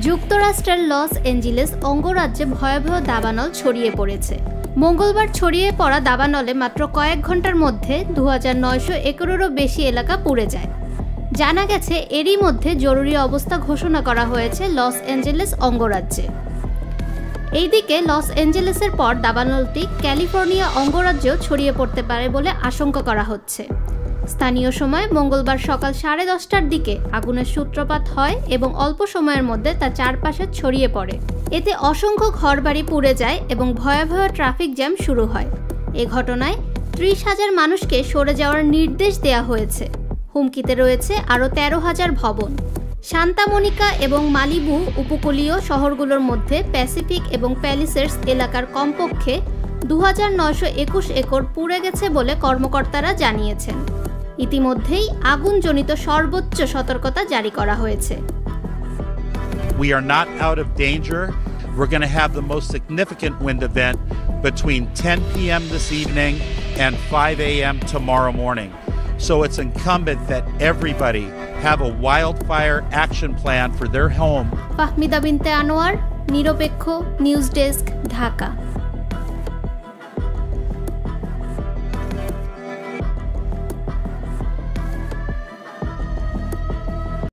যুক্তরাষ্ট্রের Los Angeles অঙ্গরাজ্যে ভয়াবহ দাবানল ছড়িয়ে পড়েছে। মঙ্গলবার ছড়িয়ে পড়া দাবানলে মাত্র কয়েক ঘন্টার মধ্যে 2900 একরেরও বেশি এলাকা পুড়ে যায়। জানা গেছে এরই মধ্যে জরুরি অবস্থা ঘোষণা করা হয়েছে লস এঞ্জেলেস অঙ্গরাজ্যে। এইদিকে লস এঞ্জেলেসের পর দাবানলটি ক্যালিফোর্নিয়া অঙ্গরাজ্যেও ছড়িয়ে পড়তে পারে বলে আশঙ্কা করা হচ্ছে। স্থানীয় সময় মঙ্গলবার সকাল 10:30টার দিকে আগুনের সূত্রপাত হয় এবং অল্প সময়ের মধ্যে তা চারপাশে ছড়িয়ে পড়ে। এতে অসংখ্য ঘরবাড়ি পুড়ে যায় এবং ভয়াবহ ট্রাফিক জ্যাম শুরু হয়। এ ঘটনায় 30,000 মানুষকে সরে যাওয়ার নির্দেশ দেওয়া হয়েছে। হুমকিতে রয়েছে আরও 13,000 ভবন। সান্তা মনিকা এবং মালিবু উপকূলীয় শহরগুলোর মধ্যে প্যাসিফিক এবং প্যালিসেডস এলাকার কমপক্ষে 2921 একর পুড়ে গেছে বলে কর্মকর্তারা জানিয়েছেন। ইতিমধ্যেই আগুনজনিত সর্বোচ্চ সতর্কতা জারি করা হয়েছে। We are not out of danger. We're going to have the most significant wind event between 10 p.m. this evening and 5 a.m. tomorrow morning. So it's incumbent that everybody have a wildfire action plan for their home. Fahmida বিনতে আনোয়ার, নিরপেক্ষ news desk, Dhaka.